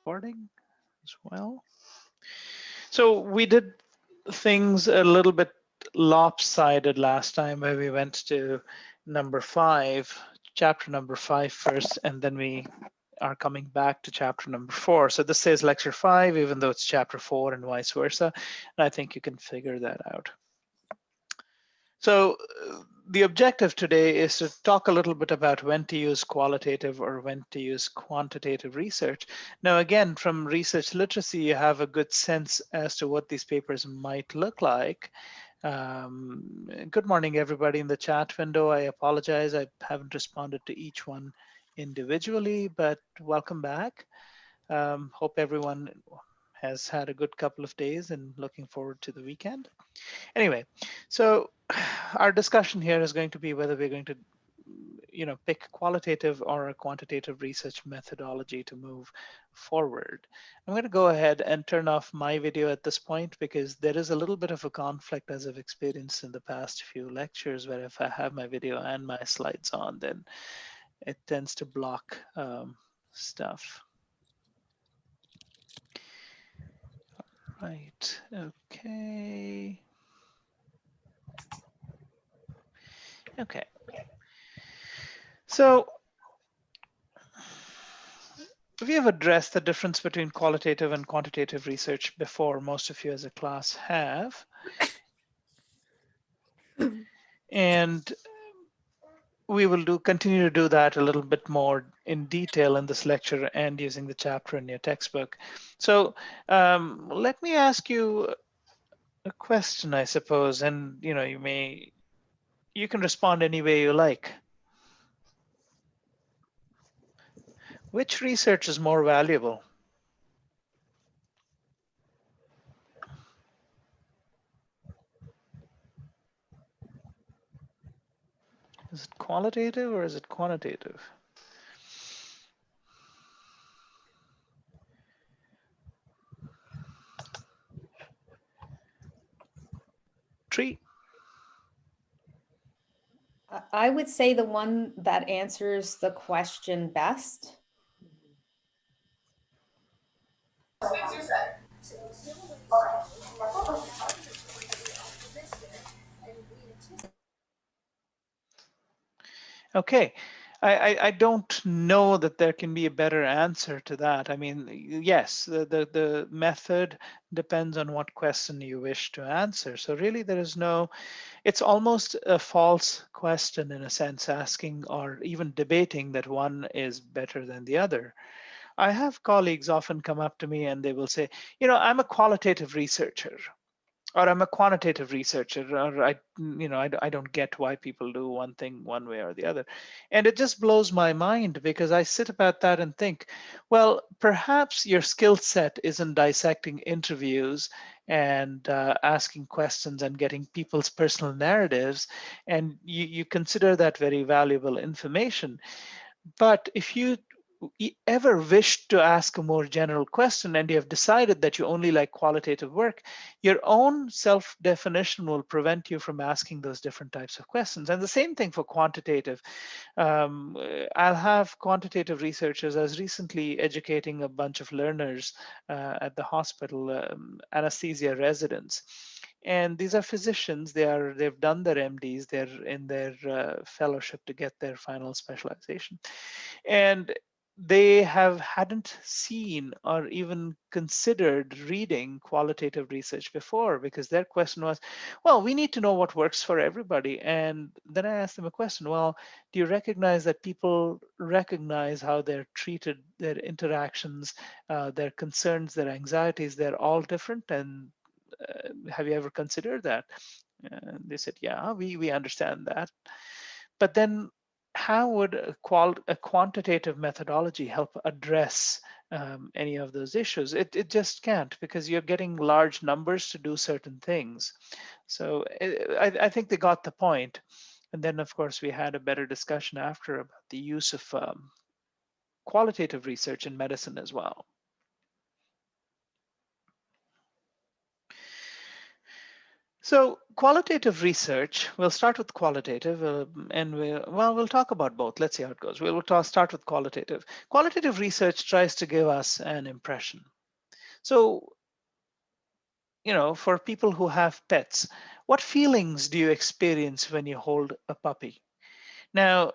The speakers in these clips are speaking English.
Recording as well. So we did things a little bit lopsided last time where we went to number 5, chapter number 5 first, and then we are coming back to chapter number 4. So this says lecture 5, even though it's chapter 4 and vice versa. And I think you can figure that out. So the objective today is to talk a little bit about when to use qualitative or when to use quantitative research. Now, again, from research literacy, you have a good sense as to what these papers might look like. Good morning, everybody in the chat window. I apologize, I haven't responded to each one individually, but welcome back. Hope everyone has had a good couple of days and looking forward to the weekend. Anyway, so our discussion here is going to be whether we're going to pick qualitative or a quantitative research methodology to move forward. I'm going to go ahead and turn off my video at this point because there is a little bit of a conflict, as I've experienced in the past few lectures, where if I have my video and my slides on, then it tends to block stuff. Right, okay. Okay. So we have addressed the difference between qualitative and quantitative research before. Most of you as a class have. And we will continue to do that a little bit more in detail in this lecture and using the chapter in your textbook. So let me ask you a question, I suppose, and you can respond any way you like. Which research is more valuable? Is it qualitative or is it quantitative? Tree? I would say the one that answers the question best. Okay, I don't know that there can be a better answer to that. I mean, yes, the method depends on what question you wish to answer. So really there is no, it's almost a false question in a sense, asking or even debating that one is better than the other. I have colleagues often come up to me and they will say, I'm a qualitative researcher, or I'm a quantitative researcher, or I don't get why people do one thing one way or the other. And it just blows my mind because I sit about that and think, well, perhaps your skill set isn't dissecting interviews and asking questions and getting people's personal narratives, and you consider that very valuable information. But if you ever wished to ask a more general question and you have decided that you only like qualitative work, your own self-definition will prevent you from asking those different types of questions. And the same thing for quantitative. I'll have quantitative researchers. I was recently educating a bunch of learners at the hospital, anesthesia residents. And these are physicians. They've done their MDs. They're in their fellowship to get their final specialization. And they hadn't seen or even considered reading qualitative research before, because their question was, well, we need to know what works for everybody. And then I asked them a question, well, do you recognize that people recognize how they're treated, their interactions, their concerns, their anxieties, they're all different? And have you ever considered that? And they said, yeah, we understand that. But then how would a quantitative methodology help address any of those issues? It just can't, because you're getting large numbers to do certain things. So I think they got the point. And then, of course, we had a better discussion after about the use of qualitative research in medicine as well. So qualitative research, we'll start with qualitative and we'll talk about both. Let's see how it goes. Start with qualitative. Qualitative research tries to give us an impression. So, for people who have pets, what feelings do you experience when you hold a puppy? Now,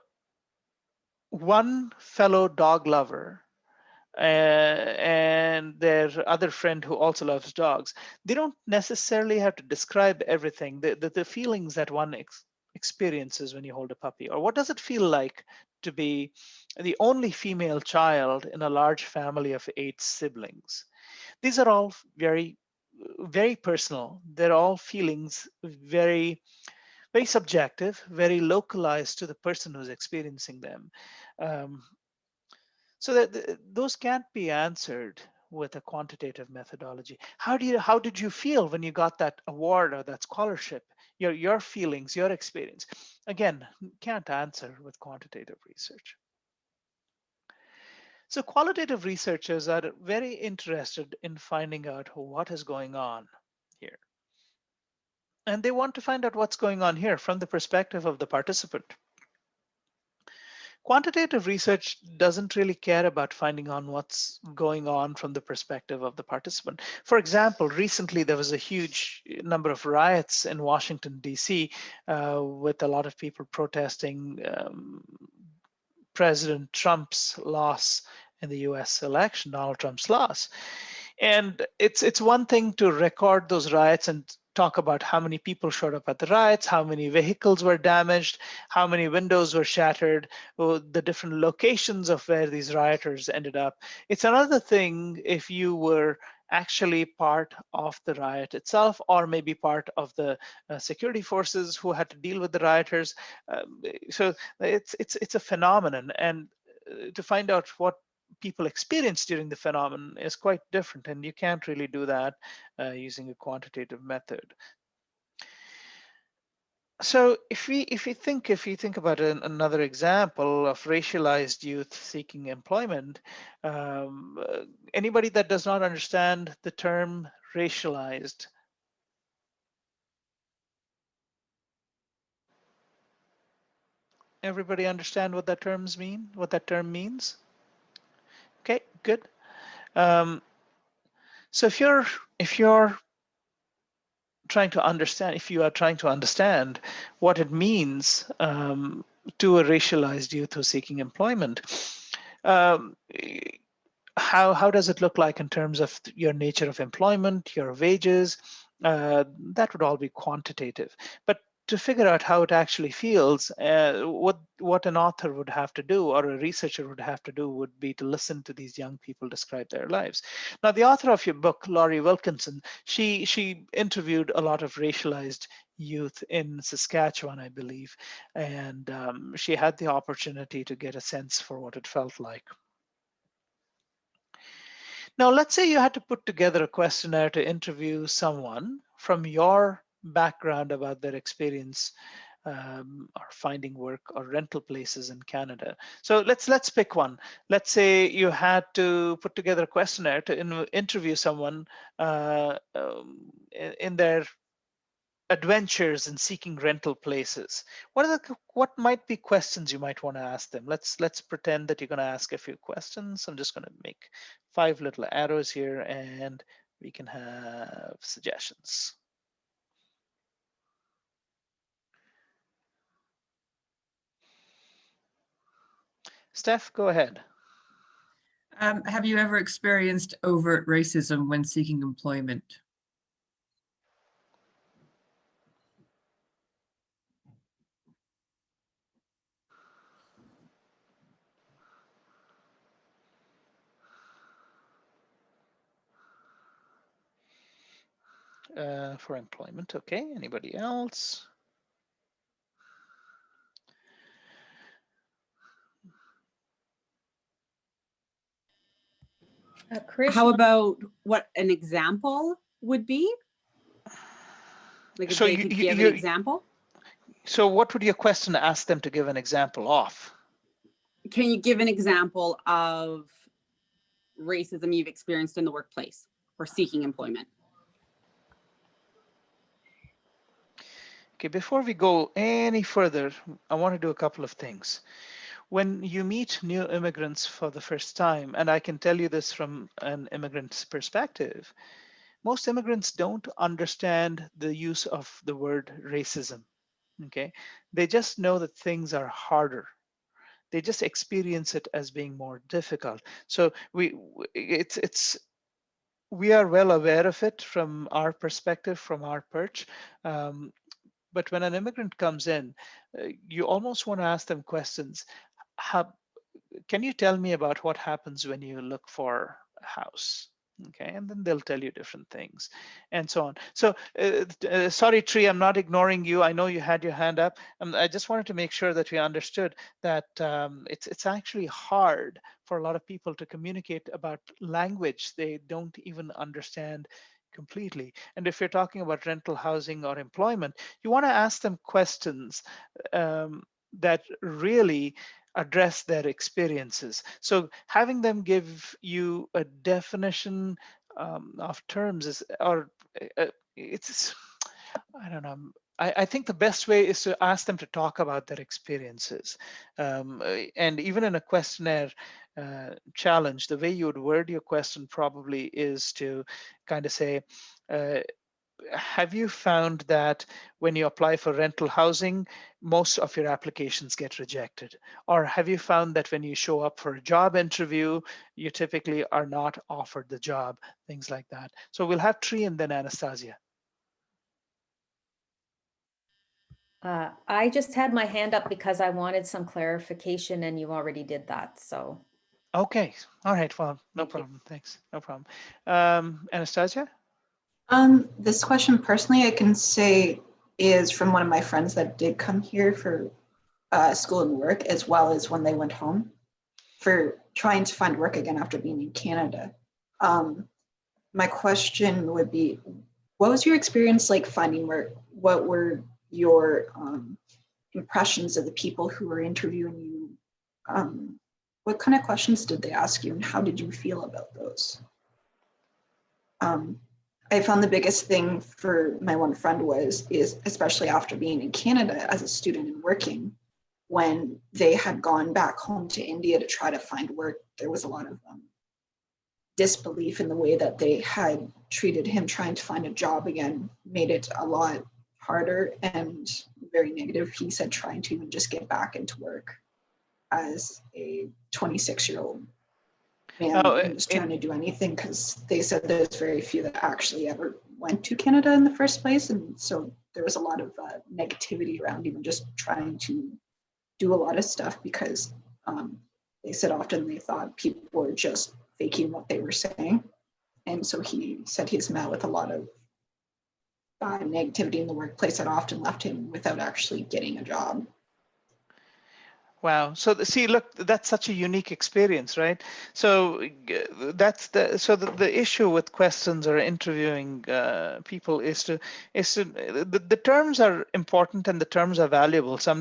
one fellow dog lover and their other friend who also loves dogs, they don't necessarily have to describe everything, the feelings that one experiences when you hold a puppy, or what does it feel like to be the only female child in a large family of 8 siblings. These are all very personal. They're all feelings very subjective, very localized to the person who's experiencing them. Um, so that those can't be answered with a quantitative methodology. How did you feel when you got that award or that scholarship? Your feelings, your experience. Again, can't answer with quantitative research. So qualitative researchers are very interested in finding out what is going on here. And they want to find out what's going on here from the perspective of the participant. Quantitative research doesn't really care about finding on what's going on from the perspective of the participant. For example, recently there was a huge number of riots in Washington, D.C., with a lot of people protesting President Trump's loss in the US election, Donald Trump's loss. And it's one thing to record those riots and talk about how many people showed up at the riots, how many vehicles were damaged, how many windows were shattered, the different locations of where these rioters ended up. It's another thing if you were actually part of the riot itself, or maybe part of the security forces who had to deal with the rioters. So it's a phenomenon, and to find out what people experience during the phenomenon is quite different, and you can't really do that using a quantitative method. So if you think about another example of racialized youth seeking employment, anybody that does not understand the term racialized, everybody understand what that term means? Okay, good. So if you're trying to understand, if you are trying to understand what it means to a racialized youth who's seeking employment, um, how does it look like in terms of your nature of employment, your wages? That would all be quantitative. But to figure out how it actually feels, what an author would have to do or a researcher would have to do would be to listen to these young people describe their lives. Now, the author of your book, Laurie Wilkinson, she interviewed a lot of racialized youth in Saskatchewan, I believe, and she had the opportunity to get a sense for what it felt like. Now, let's say you had to put together a questionnaire to interview someone from your background about their experience or finding work or rental places in Canada. So let's pick one. Let's say you had to put together a questionnaire to interview someone in their adventures in seeking rental places. What might be questions you might want to ask them? Let's pretend that you're going to ask a few questions. I'm just going to make 5 little arrows here and we can have suggestions. Steph, go ahead. Have you ever experienced overt racism when seeking employment? For employment, okay. Anybody else? How about what an example would be? Like if So they could give an example? So what would your question ask them to give an example of? Can you give an example of racism you've experienced in the workplace or seeking employment? Okay, before we go any further, I want to do a couple of things. When you meet new immigrants for the first time, and I can tell you this from an immigrant's perspective, most immigrants don't understand the use of the word racism. Okay, they just know that things are harder. They just experience it as being more difficult. So we are well aware of it from our perspective, from our perch. Um, but when an immigrant comes in, you almost want to ask them questions. How, can you tell me about what happens when you look for a house? Okay, and then they'll tell you different things and so on. So sorry, Tree, I'm not ignoring you. I know you had your hand up. I just wanted to make sure that we understood that it's actually hard for a lot of people to communicate about language they don't even understand completely. And if you're talking about rental housing or employment, you want to ask them questions that really address their experiences. So having them give you a definition of terms is, or it's, I don't know. I think the best way is to ask them to talk about their experiences. And even in a questionnaire challenge, the way you would word your question probably is to kind of say, have you found that when you apply for rental housing, most of your applications get rejected? Or have you found that when you show up for a job interview, you typically are not offered the job? Things like that. So we'll have Tree and then Anastasia. I just had my hand up because I wanted some clarification and you already did that. So Okay. All right. Well, no Thank you. problem. Thanks. No problem. Anastasia? This question personally, I can say is from one of my friends that did come here for school and work, as well as when they went home for trying to find work again after being in Canada. My question would be, what was your experience like finding work? What were your impressions of the people who were interviewing you? What kind of questions did they ask you and how did you feel about those? I found the biggest thing for my one friend is especially after being in Canada as a student and working, when they had gone back home to India to try to find work, there was a lot of disbelief in the way that they had treated him trying to find a job again, made it a lot harder and very negative. He said trying to even just get back into work as a 26-year-old man and was trying to do anything, because they said there's very few that actually ever went to Canada in the first place. And so there was a lot of negativity around even just trying to do a lot of stuff, because they said often they thought people were just faking what they were saying. And so he said he's met with a lot of negativity in the workplace that often left him without actually getting a job. Wow. So see, look, that's such a unique experience, right? So the issue with questions or interviewing people is the terms are important and the terms are valuable. So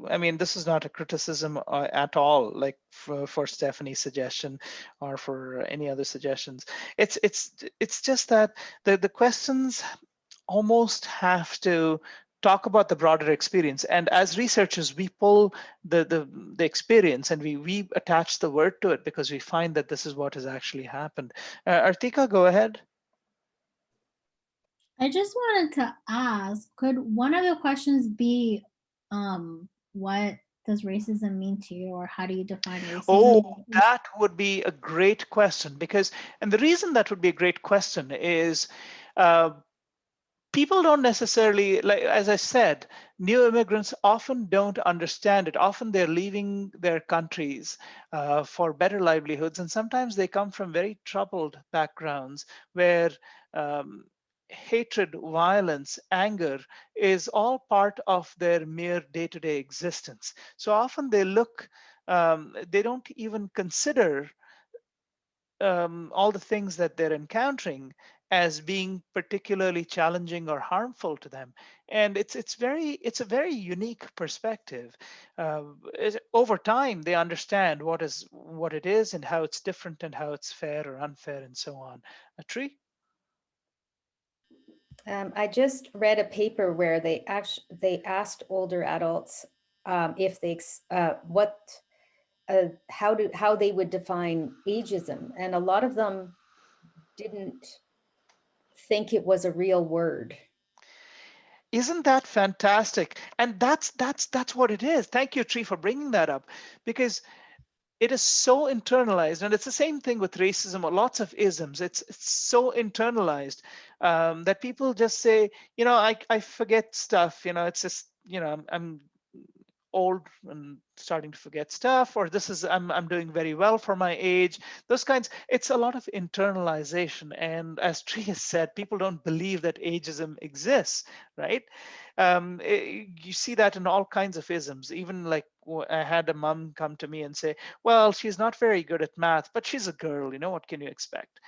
I mean, this is not a criticism at all, like for Stephanie's suggestion or for any other suggestions. It's just that the questions almost have to talk about the broader experience, and as researchers we pull the experience and we attach the word to it because we find that this is what has actually happened. Artika, go ahead. I just wanted to ask, could one of the questions be what does racism mean to you, or how do you define racism? Oh, that would be a great question, because, and the reason that would be a great question is people don't necessarily, like, as I said, new immigrants often don't understand it. Often they're leaving their countries for better livelihoods. And sometimes they come from very troubled backgrounds where hatred, violence, anger is all part of their mere day-to-day existence. So often they look, they don't even consider all the things that they're encountering as being particularly challenging or harmful to them. And it's a very unique perspective. Over time, they understand what it is and how it's different and how it's fair or unfair and so on. A Tree? I just read a paper where they asked older adults if how they would define ageism, and a lot of them didn't think it was a real word. Isn't that fantastic? And that's what it is. Thank you, Tree, for bringing that up, because it is so internalized, and it's the same thing with racism or lots of isms. It's so internalized that people just say, I forget stuff. It's just, I'm old and starting to forget stuff, or this is I'm doing very well for my age. Those kinds. It's a lot of internalization, and as Tree has said, people don't believe that ageism exists, right? You see that in all kinds of isms. Even like I had a mom come to me and say, well, she's not very good at math, but she's a girl, what can you expect?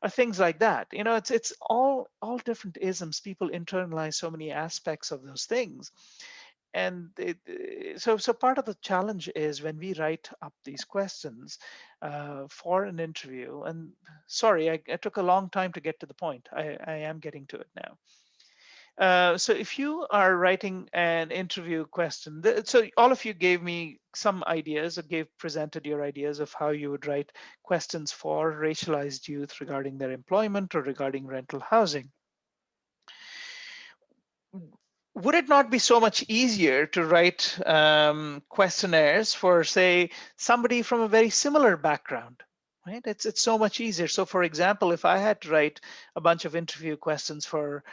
Or things like that. It's all different isms. People internalize so many aspects of those things. And so part of the challenge is when we write up these questions for an interview, and sorry, I took a long time to get to the point. I am getting to it now. So if you are writing an interview question, so all of you gave me some ideas, or presented your ideas of how you would write questions for racialized youth regarding their employment or regarding rental housing. Would it not be so much easier to write questionnaires for, say, somebody from a very similar background? Right? It's so much easier. So, for example, if I had to write a bunch of interview questions for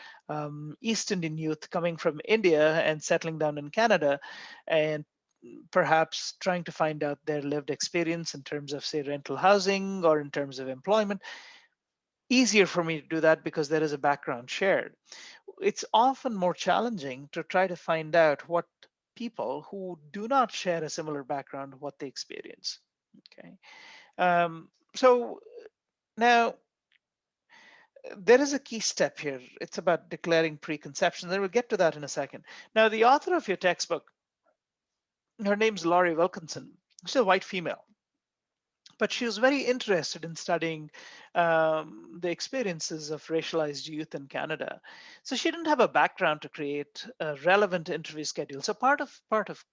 East Indian youth coming from India and settling down in Canada, and perhaps trying to find out their lived experience in terms of, say, rental housing or in terms of employment, easier for me to do that because there is a background shared. It's often more challenging to try to find out what people who do not share a similar background, what they experience. Okay. So now there is a key step here. It's about declaring preconceptions, and we'll get to that in a second. Now, the author of your textbook, her name's Laurie Wilkinson. She's a white female, but she was very interested in studying the experiences of racialized youth in Canada. So she didn't have a background to create a relevant interview schedule. So part of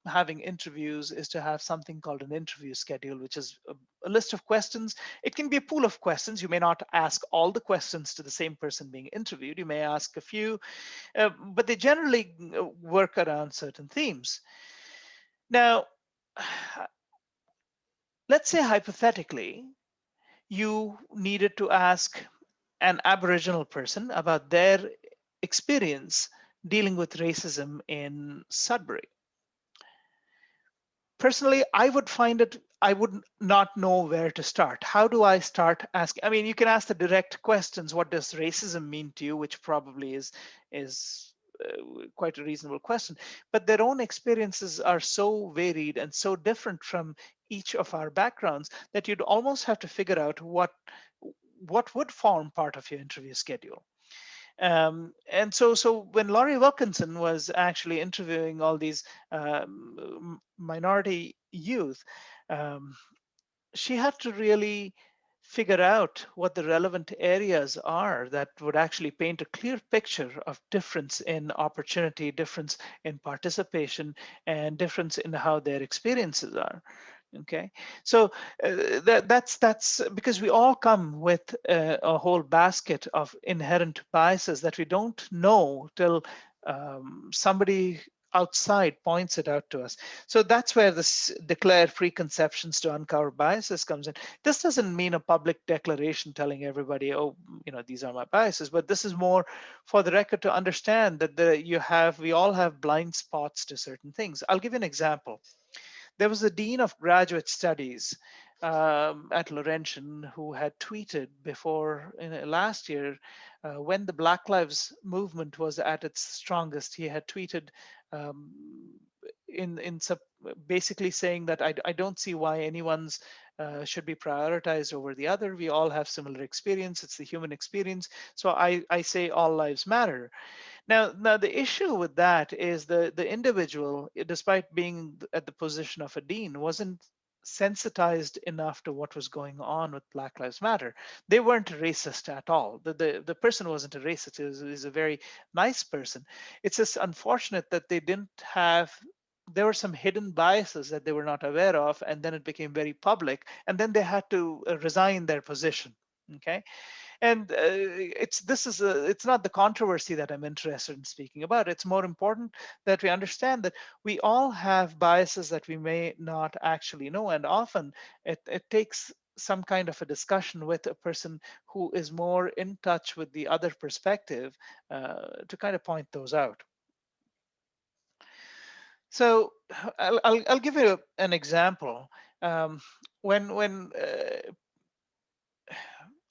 having interviews is to have something called an interview schedule, which is a list of questions. It can be a pool of questions. You may not ask all the questions to the same person being interviewed. You may ask a few, but they generally work around certain themes. Now, let's say hypothetically, you needed to ask an Aboriginal person about their experience dealing with racism in Sudbury. Personally, I would not know where to start. How do I start asking? I mean, you can ask the direct questions. What does racism mean to you? Which probably is quite a reasonable question. But their own experiences are so varied and so different from each of our backgrounds that you'd almost have to figure out what would form part of your interview schedule. And so when Laurie Wilkinson was actually interviewing all these minority youth, she had to really figure out what the relevant areas are that would actually paint a clear picture of difference in opportunity, difference in participation, and difference in how their experiences are. Okay, so that's because we all come with a whole basket of inherent biases that we don't know till somebody outside points it out to us. So that's where this declare preconceptions to uncover biases comes in. This doesn't mean a public declaration telling everybody, oh, these are my biases, but this is more for the record to understand that we all have blind spots to certain things. I'll give you an example. There was a dean of graduate studies at Laurentian who had tweeted before last year when the Black Lives movement was at its strongest. He had tweeted basically saying that I don't see why anyone's should be prioritized over the other. We all have similar experience. It's the human experience. So I say all lives matter. Now the issue with that is the individual, despite being at the position of a dean, wasn't sensitized enough to what was going on with Black Lives Matter. They weren't racist at all. The person wasn't a racist. He was a very nice person. It's just unfortunate that they didn't have, there were some hidden biases that they were not aware of, and then it became very public, and then they had to resign their position. Okay. And it's not the controversy that I'm interested in speaking about. It's more important that we understand that we all have biases that we may not actually know, and often it takes some kind of a discussion with a person who is more in touch with the other perspective to kind of point those out. So I'll give you an example. When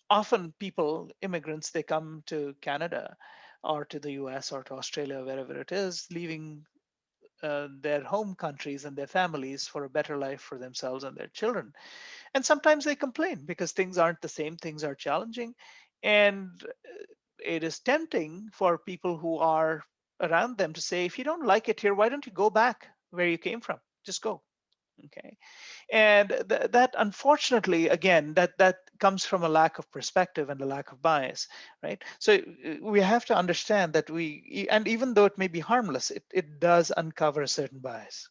often people, immigrants, they come to Canada or to the US or to Australia, wherever it is, leaving their home countries and their families for a better life for themselves and their children. And sometimes they complain because things aren't the same, things are challenging. And it is tempting for people who are around them to say, if you don't like it here, why don't you go back where you came from? Just go. Okay. And that unfortunately, again, that comes from a lack of perspective and a lack of bias, right? So we have to understand that and even though it may be harmless, it does uncover a certain bias.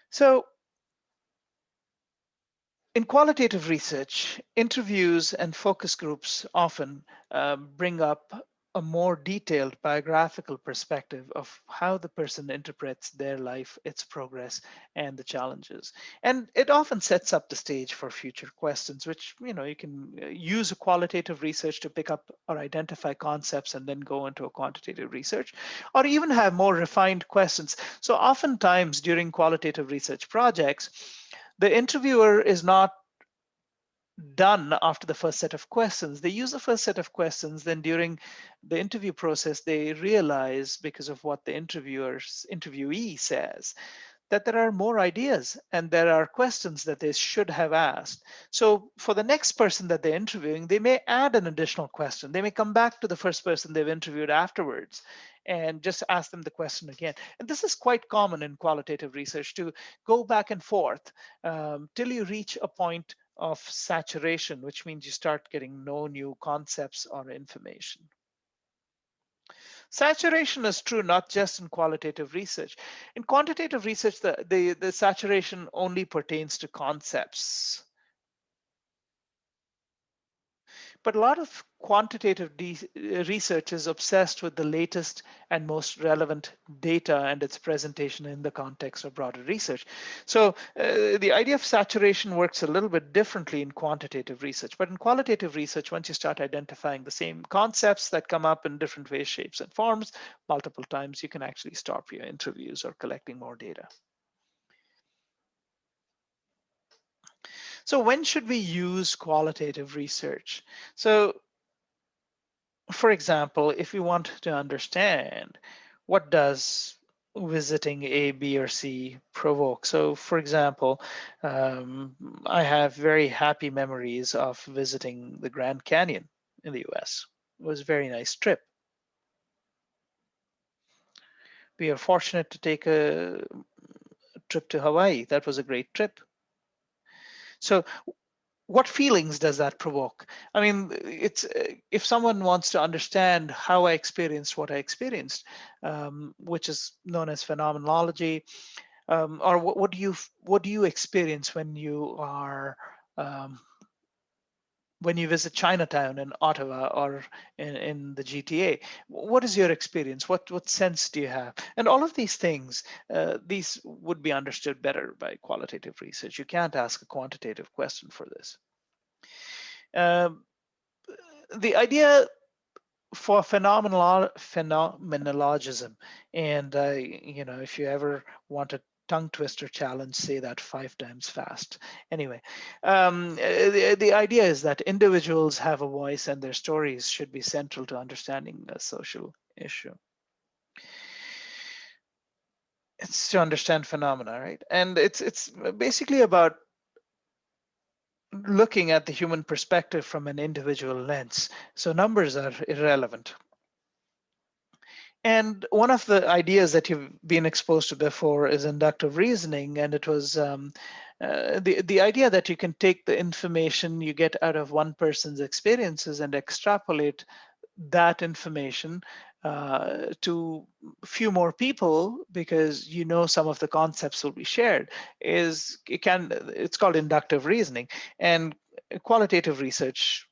So in qualitative research, interviews and focus groups often bring up a more detailed biographical perspective of how the person interprets their life, its progress, and the challenges. And it often sets up the stage for future questions, which, you can use a qualitative research to pick up or identify concepts and then go into a quantitative research, or even have more refined questions. So oftentimes during qualitative research projects, the interviewer is not done after the first set of questions. They use the first set of questions, then during the interview process, they realize, because of what the interviewee says, that there are more ideas and there are questions that they should have asked. So for the next person that they're interviewing, they may add an additional question. They may come back to the first person they've interviewed afterwards and just ask them the question again. And this is quite common in qualitative research, to go back and forth till you reach a point of saturation, which means you start getting no new concepts or information. Saturation is true not just in qualitative research. In quantitative research, the saturation only pertains to concepts. But a lot of quantitative research is obsessed with the latest and most relevant data and its presentation in the context of broader research. So the idea of saturation works a little bit differently in quantitative research. But in qualitative research, once you start identifying the same concepts that come up in different ways, shapes, and forms multiple times, you can actually stop your interviews or collecting more data. So when should we use qualitative research? So for example, if we want to understand what does visiting A, B, or C provoke. So for example, I have very happy memories of visiting the Grand Canyon in the US. It was a very nice trip. We are fortunate to take a trip to Hawaii. That was a great trip. So what feelings does that provoke? I mean, it's if someone wants to understand how I experienced what I experienced, which is known as phenomenology, or what do you experience when you are when you visit Chinatown in Ottawa or in the GTA? What is your experience? What sense do you have? And all of these things, these would be understood better by qualitative research. You can't ask a quantitative question for this. The idea for phenomenologism, and if you ever want a tongue twister challenge, say that 5 times fast. Anyway, the idea is that individuals have a voice and their stories should be central to understanding a social issue. It's to understand phenomena, right? And it's basically about looking at the human perspective from an individual lens. So numbers are irrelevant. And one of the ideas that you've been exposed to before is inductive reasoning, and it was the idea that you can take the information you get out of one person's experiences and extrapolate that information to a few more people, because you know some of the concepts will be shared. It's called inductive reasoning, and qualitative research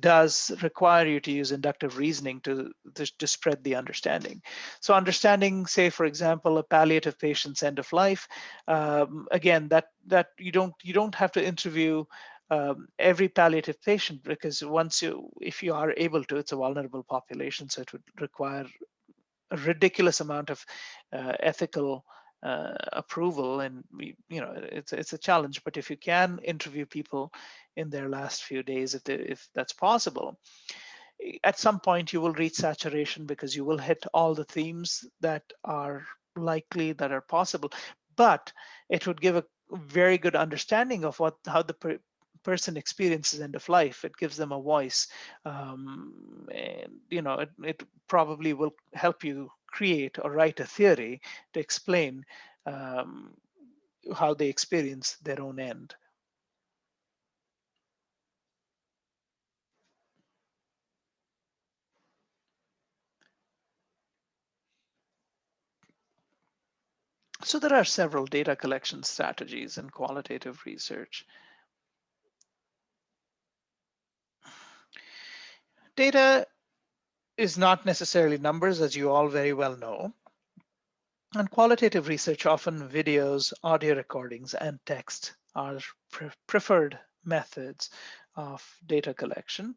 does require you to use inductive reasoning to spread the understanding. So understanding, say, for example, a palliative patient's end of life, again, that you don't have to interview every palliative patient, because if you are able to, it's a vulnerable population, so it would require a ridiculous amount of ethical approval, and it's a challenge. But if you can interview people in their last few days, if that's possible, at some point you will reach saturation, because you will hit all the themes that are likely, that are possible. But it would give a very good understanding of how the person experiences end of life. It gives them a voice, and it probably will help you create or write a theory to explain how they experience their own end. So there are several data collection strategies in qualitative research. Data is not necessarily numbers, as you all very well know. And qualitative research, often videos, audio recordings, and text are preferred methods of data collection.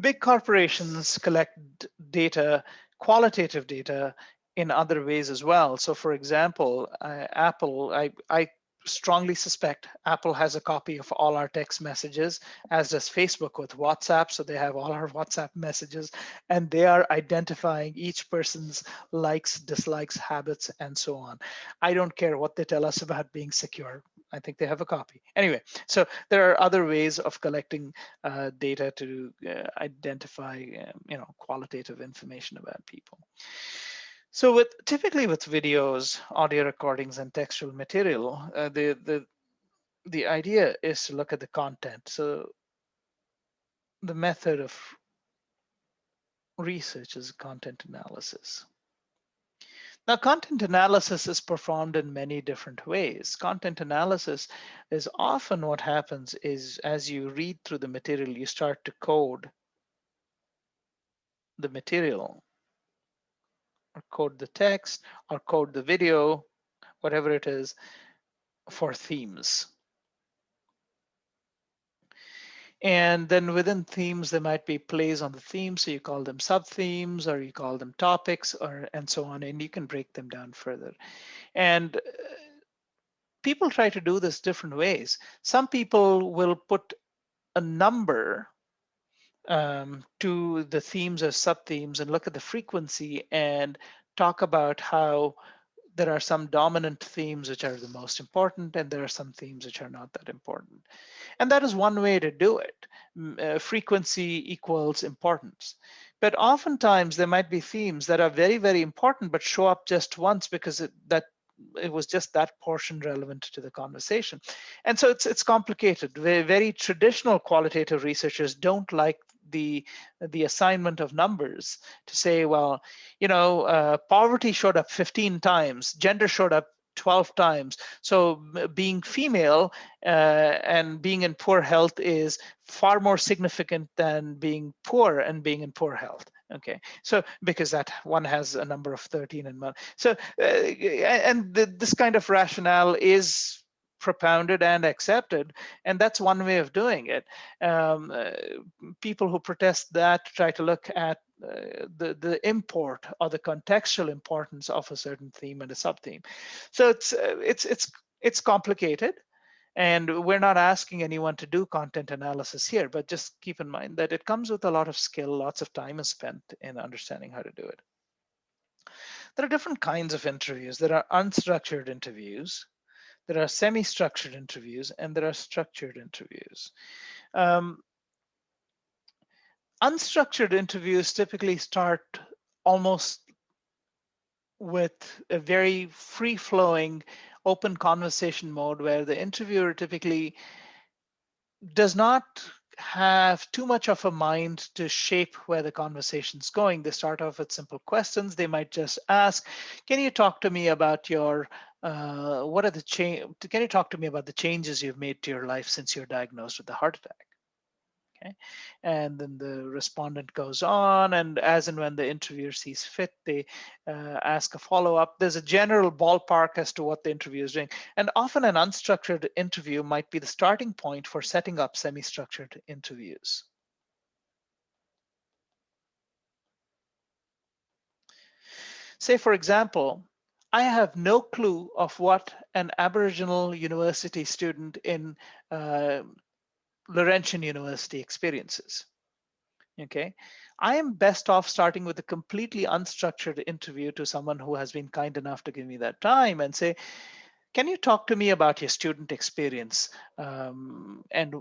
Big corporations collect data, qualitative data, in other ways as well. So for example, Apple, I strongly suspect Apple has a copy of all our text messages, as does Facebook with WhatsApp. So they have all our WhatsApp messages, and they are identifying each person's likes, dislikes, habits, and so on. I don't care what they tell us about being secure. I think they have a copy. Anyway, so there are other ways of collecting data to identify, qualitative information about people. So typically with videos, audio recordings, and textual material, the idea is to look at the content. So the method of research is content analysis. Now, content analysis is performed in many different ways. Content analysis is often what happens is, as you read through the material, you start to code the material, or code the text, or code the video, whatever it is, for themes. And then within themes, there might be plays on the themes. So you call them sub-themes, or you call them topics, and so on. And you can break them down further. And people try to do this different ways. Some people will put a number to the themes or sub-themes and look at the frequency and talk about how there are some dominant themes which are the most important, and there are some themes which are not that important. And that is one way to do it. Frequency equals importance. But oftentimes there might be themes that are very, very important, but show up just once because it was just that portion relevant to the conversation. And so it's complicated. Very traditional qualitative researchers don't like the assignment of numbers to say, well, poverty showed up 15 times, gender showed up 12 times. So being female and being in poor health is far more significant than being poor and being in poor health. Okay, so because that one has a number of 13 and 1. So this kind of rationale is propounded and accepted, and that's one way of doing it. People who protest that try to look at the import or the contextual importance of a certain theme and a sub-theme. So it's complicated, and we're not asking anyone to do content analysis here, but just keep in mind that it comes with a lot of skill, lots of time is spent in understanding how to do it. There are different kinds of interviews. There are unstructured interviews, there are semi-structured interviews, and there are structured interviews. Unstructured interviews typically start almost with a very free-flowing, open conversation mode where the interviewer typically does not have too much of a mind to shape where the conversation's going. They start off with simple questions. They might just ask, can you talk to me about your, what are the can you talk to me about the changes you've made to your life since you're diagnosed with a heart attack? Okay. And then the respondent goes on, and as and when the interviewer sees fit, they ask a follow-up. There's a general ballpark as to what the interviewer is doing. And often an unstructured interview might be the starting point for setting up semi-structured interviews. Say, for example, I have no clue of what an Aboriginal university student in Laurentian University experiences. Okay, I am best off starting with a completely unstructured interview to someone who has been kind enough to give me that time and say, can you talk to me about your student experience and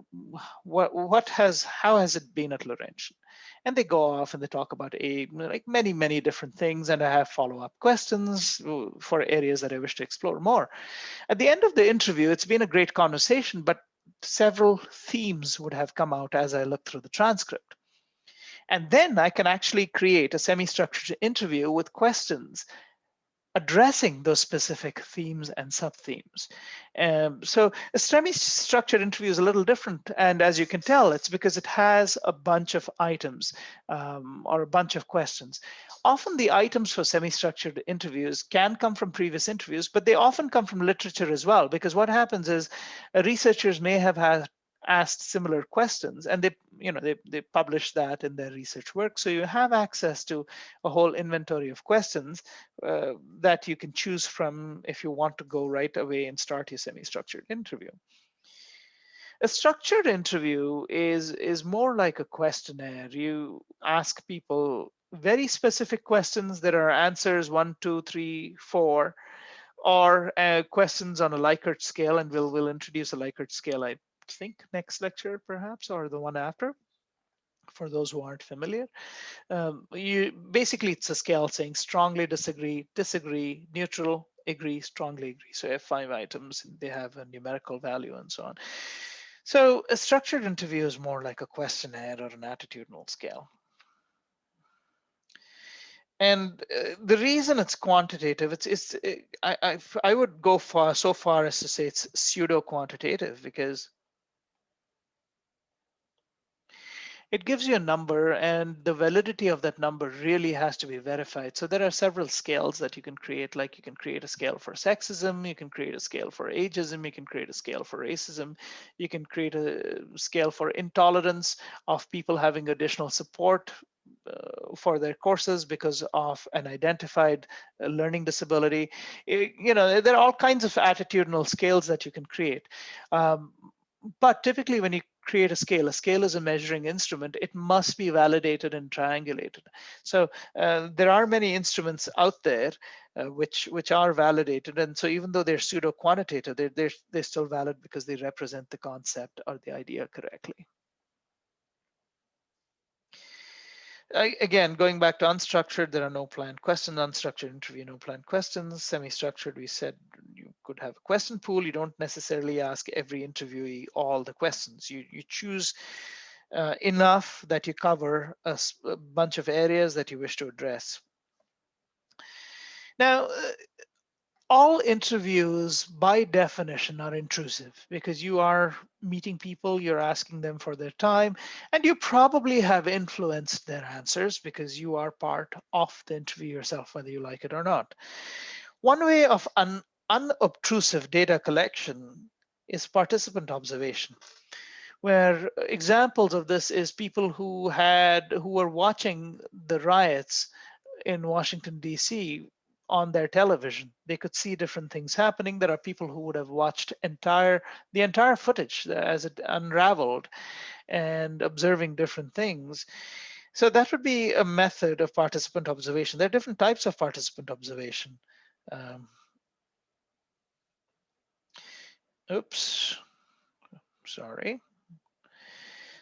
how has it been at Laurentian? And they go off and they talk about like many different things, and I have follow-up questions for areas that I wish to explore more. At the end of the interview, it's been a great conversation, but several themes would have come out as I look through the transcript. And then I can actually create a semi-structured interview with questions addressing those specific themes and sub-themes. So a semi-structured interview is a little different. And as you can tell, it's because it has a bunch of items or a bunch of questions. Often the items for semi-structured interviews can come from previous interviews, but they often come from literature as well, because what happens is researchers may have asked similar questions, and they publish that in their research work. So you have access to a whole inventory of questions that you can choose from if you want to go right away and start your semi-structured interview. A structured interview is more like a questionnaire. You ask people very specific questions. There are answers 1, 2, 3, 4, or questions on a Likert scale, and we'll introduce a Likert scale, I think, next lecture perhaps, or the one after, for those who aren't familiar. Basically it's a scale saying strongly disagree, disagree, neutral, agree, strongly agree. So I have 5 items, they have a numerical value and so on. So a structured interview is more like a questionnaire or an attitudinal scale. And the reason it's quantitative, I would go so far as to say it's pseudo-quantitative, because it gives you a number, and the validity of that number really has to be verified. So there are several scales that you can create, like you can create a scale for sexism, you can create a scale for ageism, you can create a scale for racism, you can create a scale for intolerance of people having additional support for their courses because of an identified learning disability. There are all kinds of attitudinal scales that you can create. But typically when you create a scale is a measuring instrument. It must be validated and triangulated. So there are many instruments out there which are validated. And so even though they're pseudo-quantitative, they're still valid because they represent the concept or the idea correctly. Again, going back to unstructured, there are no planned questions. Unstructured interview, no planned questions. Semi-structured, we said you could have a question pool. You don't necessarily ask every interviewee all the questions. You choose enough that you cover a bunch of areas that you wish to address. Now, all interviews by definition are intrusive because you are meeting people, you're asking them for their time, and you probably have influenced their answers because you are part of the interview yourself, whether you like it or not. One way of unobtrusive data collection is participant observation, where examples of this is people who were watching the riots in Washington, D.C. on their television. They could see different things happening. There are people who would have watched the entire footage as it unraveled and observing different things. So that would be a method of participant observation. There are different types of participant observation. Oops, sorry.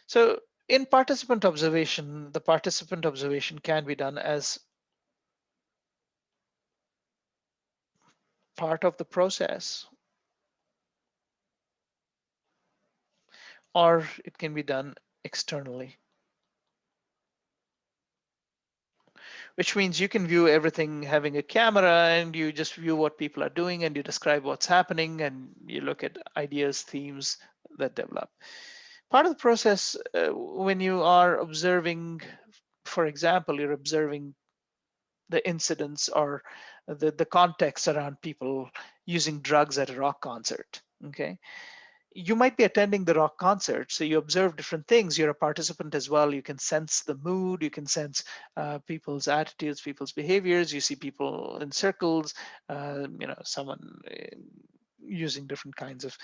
So in participant observation, the participant observation can be done as part of the process, or it can be done externally, which means you can view everything having a camera and you just view what people are doing and you describe what's happening and you look at ideas, themes that develop. Part of the process when you are observing, for example, you're observing the incidents or the context around people using drugs at a rock concert, okay? You might be attending the rock concert, so you observe different things. You're a participant as well. You can sense the mood. You can sense people's attitudes, people's behaviors. You see people in circles. Someone using different kinds of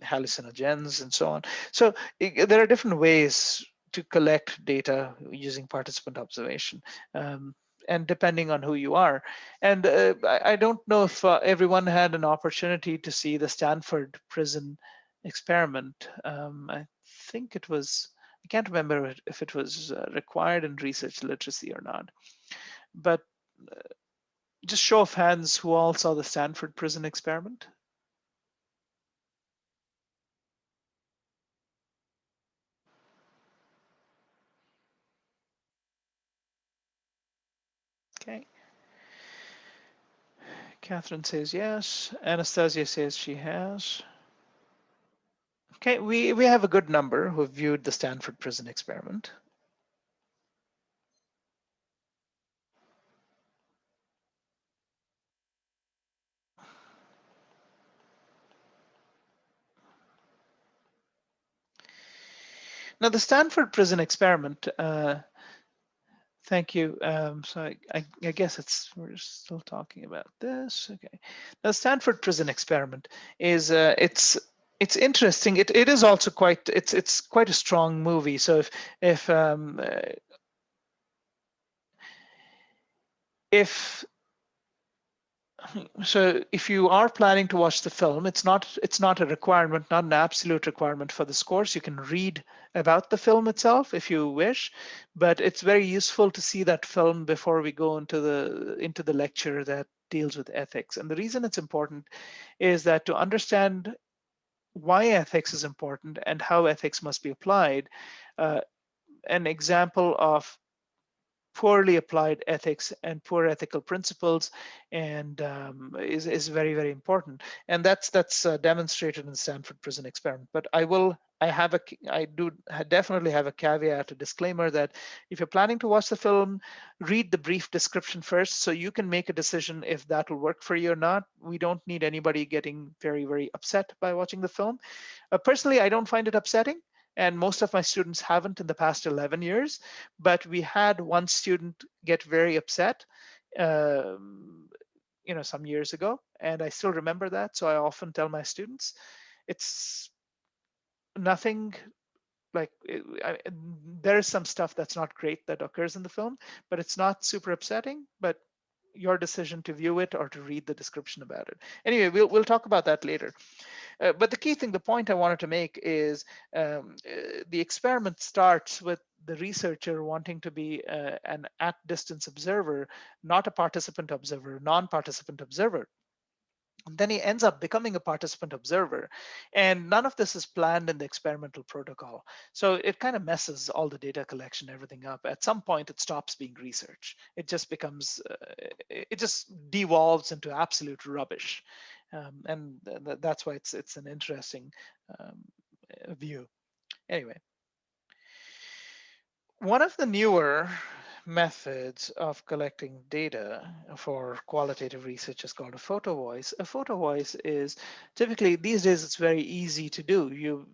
hallucinogens and so on. So there are different ways to collect data using participant observation. And depending on who you are. And I don't know if everyone had an opportunity to see the Stanford prison experiment. I think it was, I can't remember if it was required in research literacy or not. But just show of hands, who all saw the Stanford prison experiment? Okay. Catherine says yes. Anastasia says she has. Okay, we have a good number who have viewed the Stanford prison experiment. Now, the Stanford prison experiment, thank you. So I guess we're still talking about this. Okay. The Stanford prison experiment is it's interesting. It is also quite it's quite a strong movie. So if you are planning to watch the film, it's not a requirement, not an absolute requirement for this course. You can read about the film itself if you wish, but it's very useful to see that film before we go into the lecture that deals with ethics. And the reason it's important is that to understand why ethics is important and how ethics must be applied, an example of poorly applied ethics and poor ethical principles and is very, very important. And that's demonstrated in the Stanford prison experiment. But I definitely have a caveat, a disclaimer, that if you're planning to watch the film, read the brief description first so you can make a decision if that will work for you or not. We don't need anybody getting very, very upset by watching the film. Personally, I don't find it upsetting. And most of my students haven't in the past 11 years, but we had one student get very upset, some years ago, and I still remember that. So I often tell my students, it's nothing like there is some stuff that's not great that occurs in the film, but it's not super upsetting. But your decision to view it or to read the description about it. Anyway, we'll talk about that later. But the key thing, the point I wanted to make is the experiment starts with the researcher wanting to be an at-distance observer, not a participant observer, non-participant observer. And then he ends up becoming a participant observer. And none of this is planned in the experimental protocol. So it kind of messes all the data collection, everything up. At some point, it stops being research. It just becomes, it just devolves into absolute rubbish. And that's why it's an interesting view. Anyway, one of the newer methods of collecting data for qualitative research is called a photo voice. A photo voice is typically, these days, it's very easy to do. You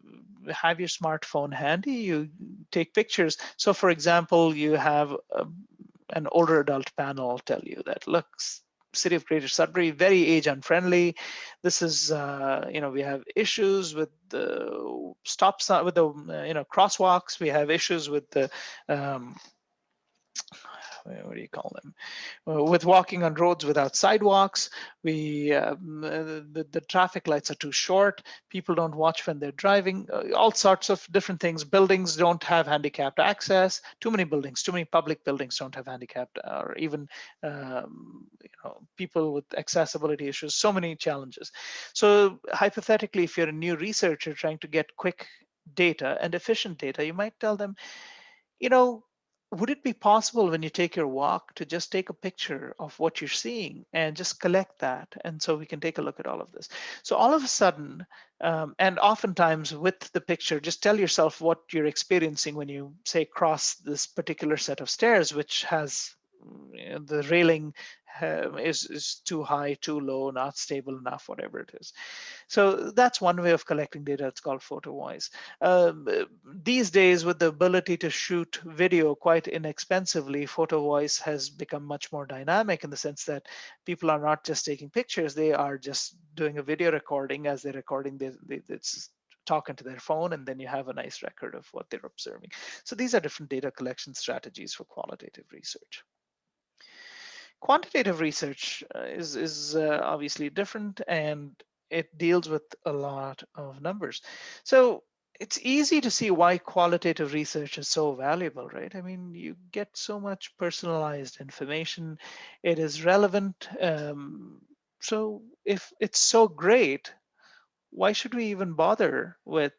have your smartphone handy, you take pictures. So for example, you have an older adult panel tell you that, look, City of Greater Sudbury, very age unfriendly. This is, we have issues with the stop sign, with the, crosswalks. We have issues with the, what do you call them? With walking on roads without sidewalks, the traffic lights are too short. People don't watch when they're driving. All sorts of different things. Buildings don't have handicapped access. Too many buildings, too many public buildings don't have handicapped, or even people with accessibility issues. So many challenges. So hypothetically, if you're a new researcher trying to get quick data and efficient data, you might tell them, would it be possible when you take your walk to just take a picture of what you're seeing and just collect that? And so we can take a look at all of this. So all of a sudden, and oftentimes with the picture, just tell yourself what you're experiencing when you say cross this particular set of stairs, which has the railing is too high, too low, not stable enough, whatever it is. So that's one way of collecting data. It's called PhotoVoice. These days, with the ability to shoot video quite inexpensively, PhotoVoice has become much more dynamic in the sense that people are not just taking pictures, they are just doing a video recording. As they're recording, it's talking to their phone, and then you have a nice record of what they're observing. So these are different data collection strategies for qualitative research. Quantitative research is obviously different, and it deals with a lot of numbers. So it's easy to see why qualitative research is so valuable, right? I mean, you get so much personalized information. It is relevant. So if it's so great, why should we even bother with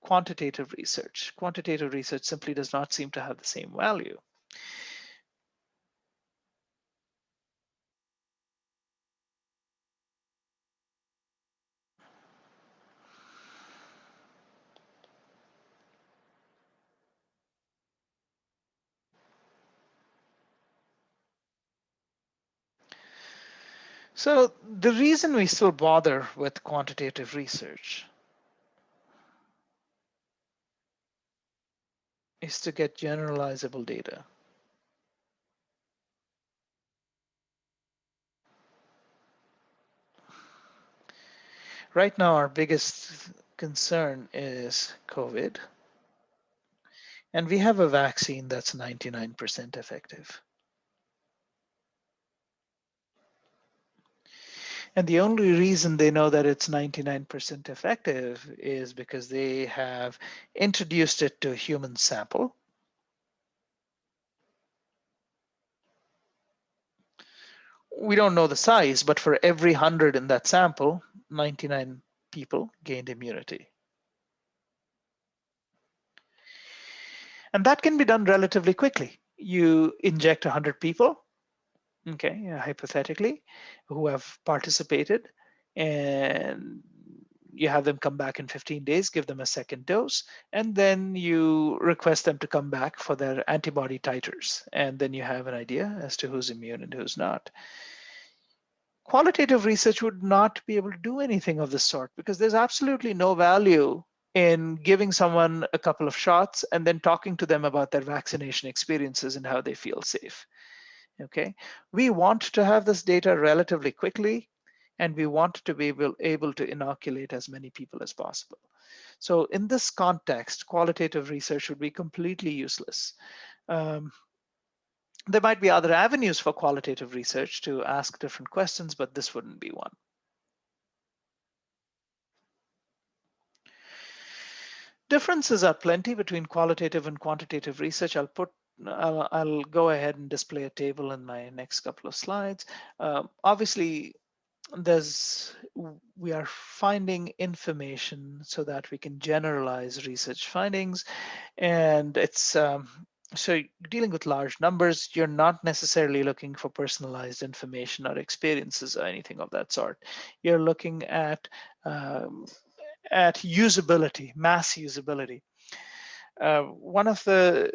quantitative research? Quantitative research simply does not seem to have the same value. So the reason we still bother with quantitative research is to get generalizable data. Right now, our biggest concern is COVID, and we have a vaccine that's 99% effective. And the only reason they know that it's 99% effective is because they have introduced it to a human sample. We don't know the size, but for every 100 in that sample, 99 people gained immunity. And that can be done relatively quickly. You inject 100 people, okay, hypothetically, who have participated, and you have them come back in 15 days, give them a second dose, and then you request them to come back for their antibody titers. And then you have an idea as to who's immune and who's not. Qualitative research would not be able to do anything of this sort because there's absolutely no value in giving someone a couple of shots and then talking to them about their vaccination experiences and how they feel safe. Okay, we want to have this data relatively quickly, and we want to be able to inoculate as many people as possible. So in this context, qualitative research would be completely useless. There might be other avenues for qualitative research to ask different questions, but this wouldn't be one. Differences are plenty between qualitative and quantitative research. I'll go ahead and display a table in my next couple of slides. Obviously, we are finding information so that we can generalize research findings, and it's so dealing with large numbers, you're not necessarily looking for personalized information or experiences or anything of that sort. You're looking at usability, mass usability. One of the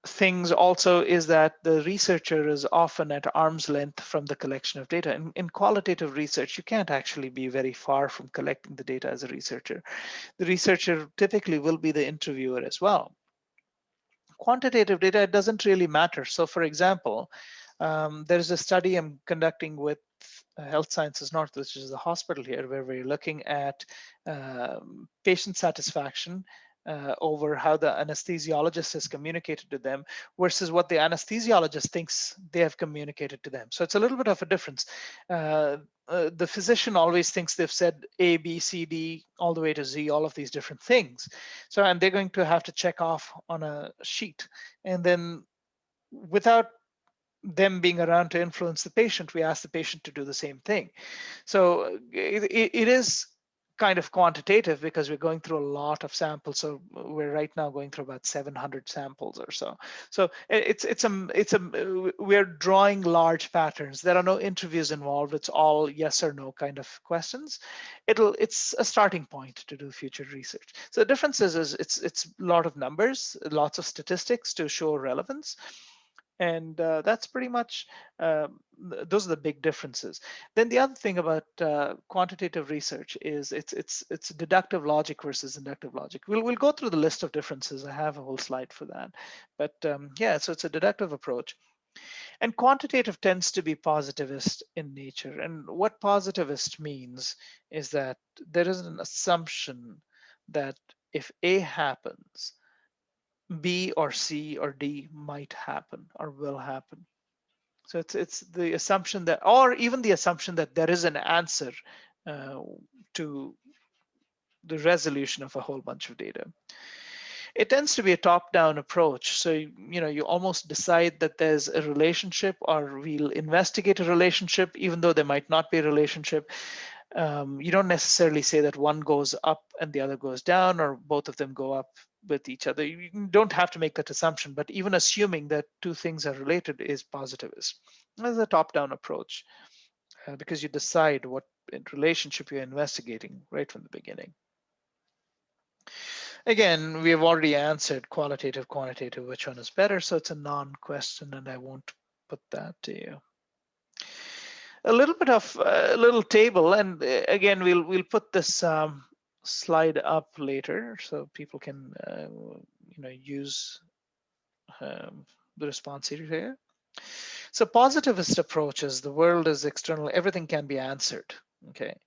things also is that the researcher is often at arm's length from the collection of data. In qualitative research, you can't actually be very far from collecting the data as a researcher. The researcher typically will be the interviewer as well. Quantitative data, it doesn't really matter. So for example, there's a study I'm conducting with Health Sciences North, which is the hospital here, where we're looking at patient satisfaction over how the anesthesiologist has communicated to them versus what the anesthesiologist thinks they have communicated to them. So it's a little bit of a difference. The physician always thinks they've said A, B, C, D, all the way to Z, all of these different things. So, and they're going to have to check off on a sheet. And then without them being around to influence the patient, we ask the patient to do the same thing. So it is kind of quantitative because we're going through a lot of samples. So we're right now going through about 700 samples or so. So we're drawing large patterns. There are no interviews involved. It's all yes or no kind of questions. It's a starting point to do future research. So the difference is it's a lot of numbers, lots of statistics to show relevance. And that's pretty much, those are the big differences. Then the other thing about quantitative research is it's deductive logic versus inductive logic. We'll go through the list of differences. I have a whole slide for that. But yeah, so it's a deductive approach. And quantitative tends to be positivist in nature. And what positivist means is that there is an assumption that if A happens, B or C or D might happen or will happen. So it's the assumption that, or even the assumption that there is an answer to the resolution of a whole bunch of data. It tends to be a top-down approach. So you almost decide that there's a relationship, or we'll investigate a relationship, even though there might not be a relationship. You don't necessarily say that one goes up and the other goes down, or both of them go up with each other. You don't have to make that assumption, but even assuming that two things are related is positivist. That's a top-down approach because you decide what relationship you're investigating right from the beginning. Again, we have already answered qualitative, quantitative, which one is better. So it's a non-question, and I won't put that to you. A little bit of a little table, and again, we'll put this slide up later so people can use the response here. So positivist approaches, the world is external, everything can be answered. Okay,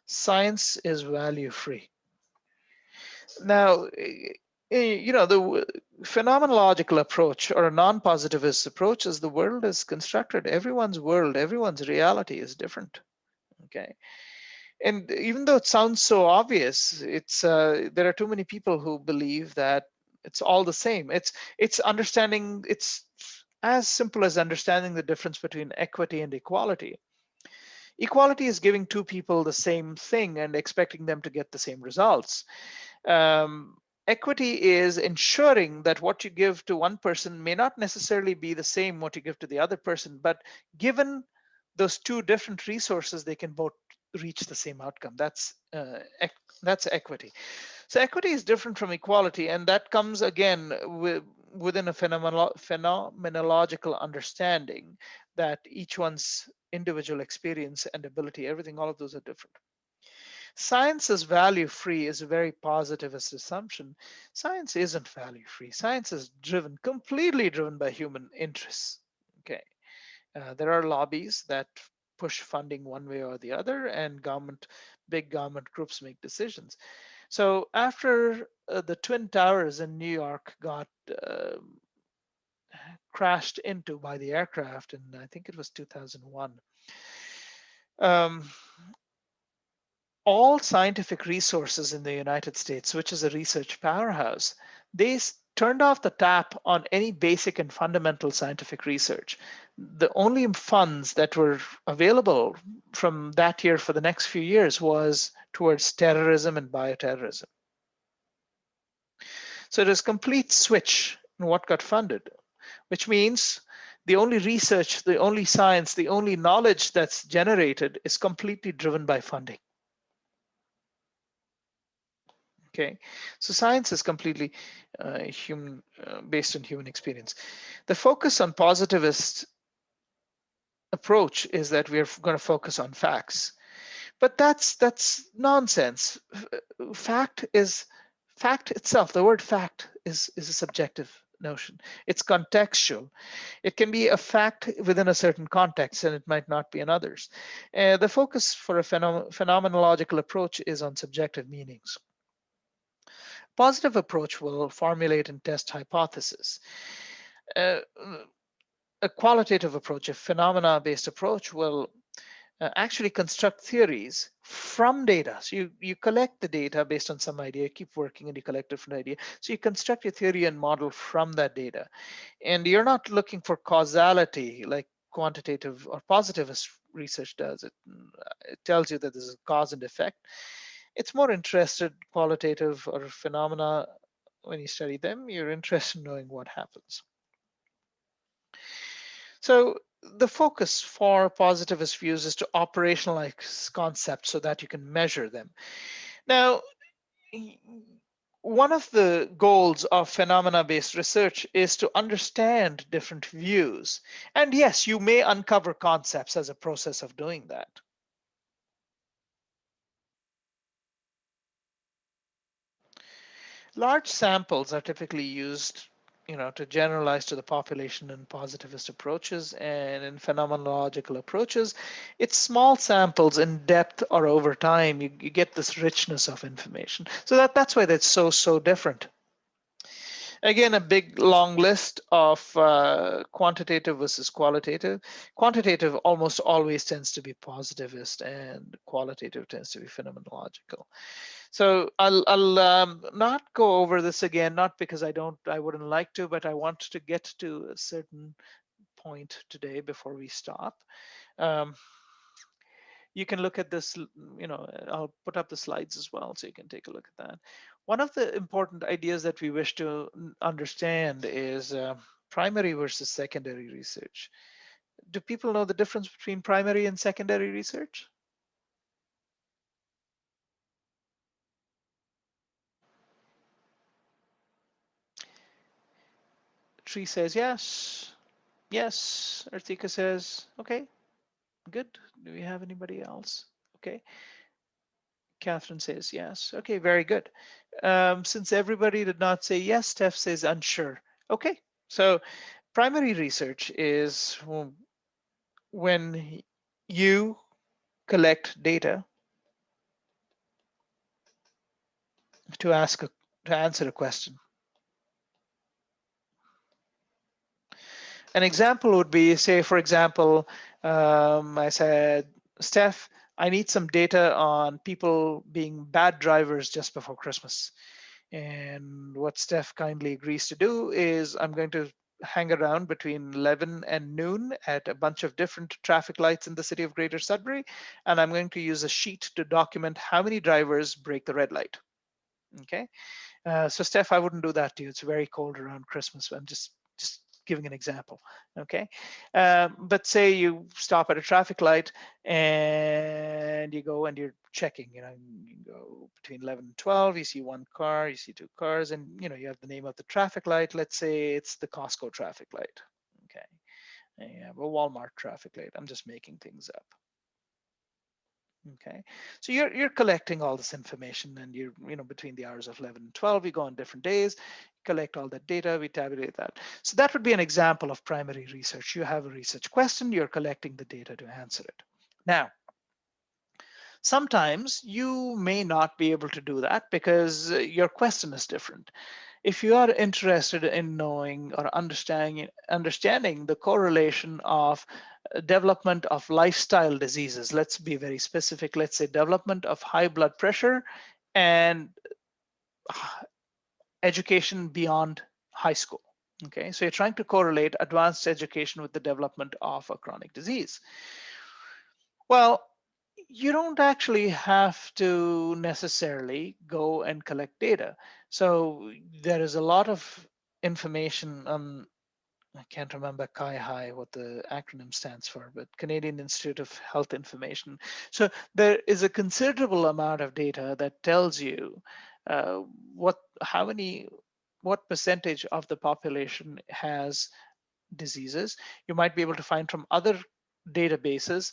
science is value free. Now, the phenomenological approach or a non-positivist approach is the world is constructed. Everyone's world, everyone's reality is different. Okay. And even though it sounds so obvious, there are too many people who believe that it's all the same. It's understanding, it's as simple as understanding the difference between equity and equality. Equality is giving two people the same thing and expecting them to get the same results. Equity is ensuring that what you give to one person may not necessarily be the same what you give to the other person, but given those two different resources, they can both reach the same outcome. That's equity. So equity is different from equality, and that comes again within a phenomenological understanding that each one's individual experience and ability, everything, all of those are different. Science is value free is a very positivist assumption. Science isn't value free. Science is completely driven by human interests. Okay, there are lobbies that push funding one way or the other, and big government groups make decisions. So after the Twin Towers in New York got crashed into by the aircraft, and I think it was 2001. All scientific resources in the United States, which is a research powerhouse, they turned off the tap on any basic and fundamental scientific research. The only funds that were available from that year for the next few years was towards terrorism and bioterrorism. So there's a complete switch in what got funded, which means the only research, the only science, the only knowledge that's generated is completely driven by funding. Okay, so science is completely human, based on human experience. The focus on positivist approach is that we're going to focus on facts, but that's nonsense. Fact itself. The word fact is a subjective notion. It's contextual. It can be a fact within a certain context, and it might not be in others. The focus for a phenomenological approach is on subjective meanings. Positive approach will formulate and test hypotheses. A qualitative approach, a phenomena-based approach, will actually construct theories from data. So you collect the data based on some idea, keep working, and you collect different idea. So you construct your theory and model from that data. And you're not looking for causality like quantitative or positivist research does. It tells you that there's a cause and effect. It's more interested, qualitative or phenomena, when you study them, you're interested in knowing what happens. So the focus for positivist views is to operationalize concepts so that you can measure them. Now, one of the goals of phenomena-based research is to understand different views. And yes, you may uncover concepts as a process of doing that. Large samples are typically used, to generalize to the population in positivist approaches, and in phenomenological approaches, it's small samples in depth or over time, you get this richness of information. So that's why that's so different. Again, a big long list of quantitative versus qualitative. Quantitative almost always tends to be positivist, and qualitative tends to be phenomenological. So I'll not go over this again, not because I wouldn't like to, but I want to get to a certain point today before we stop. You can look at this, I'll put up the slides as well, so you can take a look at that. One of the important ideas that we wish to understand is primary versus secondary research. Do people know the difference between primary and secondary research? Tree says yes. Yes. Arthika says, okay, good. Do we have anybody else? Okay. Catherine says yes. Okay, very good. Since everybody did not say yes, Steph says unsure. Okay, so primary research is when you collect data to answer a question. An example would be, say, for example, I said, Steph, I need some data on people being bad drivers just before Christmas. And what Steph kindly agrees to do is I'm going to hang around between 11 and noon at a bunch of different traffic lights in the city of Greater Sudbury. And I'm going to use a sheet to document how many drivers break the red light. Okay. So Steph, I wouldn't do that to you. It's very cold around Christmas. I'm just giving an example. Okay. But say you stop at a traffic light and you go and you're checking, you go between 11 and 12, you see one car, you see two cars, and you have the name of the traffic light. Let's say it's the Costco traffic light. Okay. And you have a Walmart traffic light. I'm just making things up. Okay, so you're collecting all this information, and you're between the hours of 11 and 12, you go on different days, collect all that data, we tabulate that. So that would be an example of primary research. You have a research question, you're collecting the data to answer it. Now, sometimes you may not be able to do that because your question is different. If you are interested in knowing or understanding the correlation of development of lifestyle diseases, let's be very specific, let's say development of high blood pressure and education beyond high school. Okay, so you're trying to correlate advanced education with the development of a chronic disease. Well, you don't actually have to necessarily go and collect data. So there is a lot of information on, I can't remember CIHI, what the acronym stands for, but Canadian Institute of Health Information. So there is a considerable amount of data that tells you what percentage of the population has diseases. You might be able to find from other databases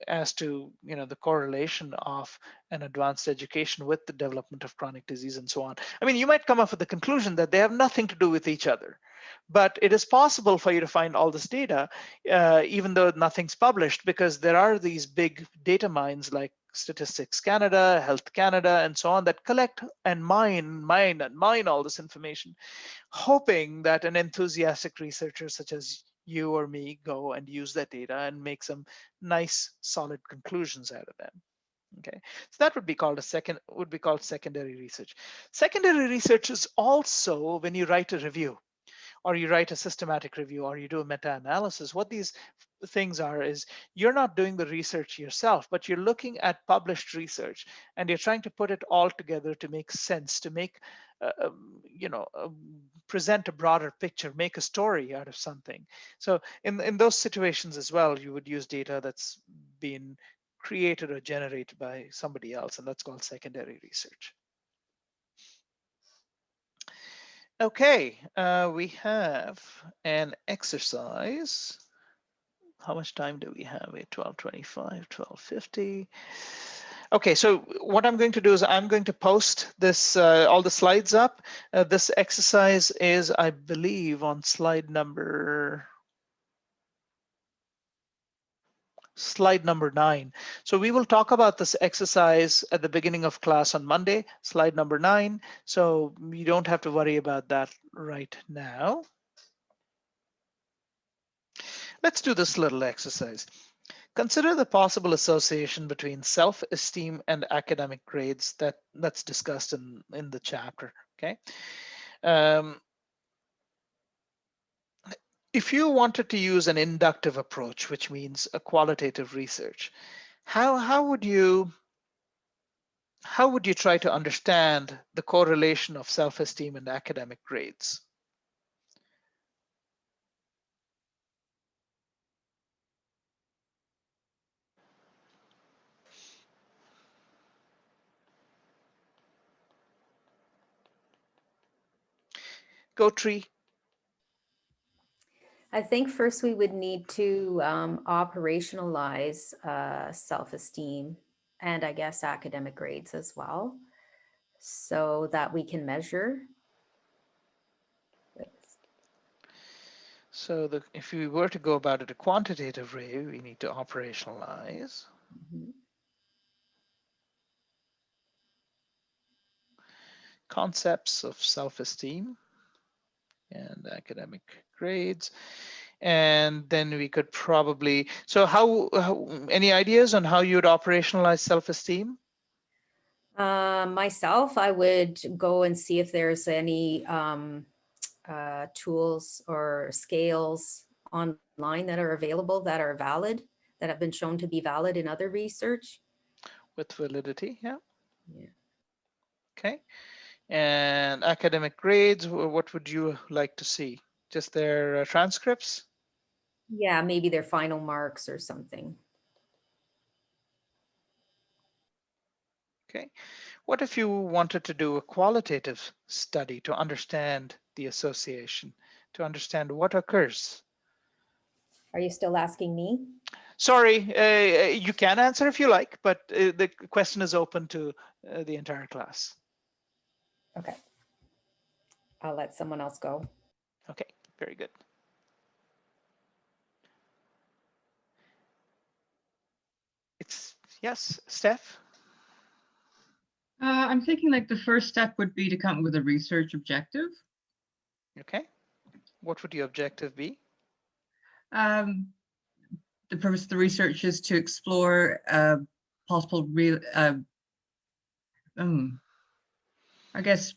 as to the correlation of an advanced education with the development of chronic disease and so on. I mean, you might come up with the conclusion that they have nothing to do with each other, but it is possible for you to find all this data even though nothing's published, because there are these big data mines like Statistics Canada, Health Canada, and so on, that collect and mine all this information, hoping that an enthusiastic researcher such as you or me go and use that data and make some nice, solid conclusions out of them. Okay, so that would be called secondary research. Secondary research is also when you write a review, or you write a systematic review, or you do a meta-analysis. What these things are is you're not doing the research yourself, but you're looking at published research and you're trying to put it all together to make sense, to make, present a broader picture, make a story out of something. So in those situations as well, you would use data that's been created or generated by somebody else, and that's called secondary research. Okay, we have an exercise. How much time do we have? 12:25, 12:50. Okay, so what I'm going to do is I'm going to post this, all the slides up. This exercise is, I believe, on slide number 9. So we will talk about this exercise at the beginning of class on Monday, slide number 9. So you don't have to worry about that right now. Let's do this little exercise. Consider the possible association between self-esteem and academic grades that's discussed in the chapter, okay? If you wanted to use an inductive approach, which means a qualitative research, how would you try to understand the correlation of self-esteem and academic grades? Go Tree. I think first we would need to operationalize self-esteem and I guess academic grades as well, so that we can measure. So if we were to go about it a quantitative way, we need to operationalize. Mhm. Concepts of self-esteem and academic grades. And then we could probably, so how any ideas on how you would operationalize self-esteem? Myself, I would go and see if there's any tools or scales online that are available that are valid, that have been shown to be valid in other research. With validity, yeah. Yeah. Okay. And academic grades, what would you like to see? Just their transcripts? Yeah, maybe their final marks or something. Okay. What if you wanted to do a qualitative study to understand the association, to understand what occurs? Are you still asking me? Sorry, you can answer if you like, but the question is open to the entire class. Okay. I'll let someone else go. Okay, very good. Yes, Steph? I'm thinking like the first step would be to come up with a research objective. Okay. What would your objective be? The purpose of the research is to explore possible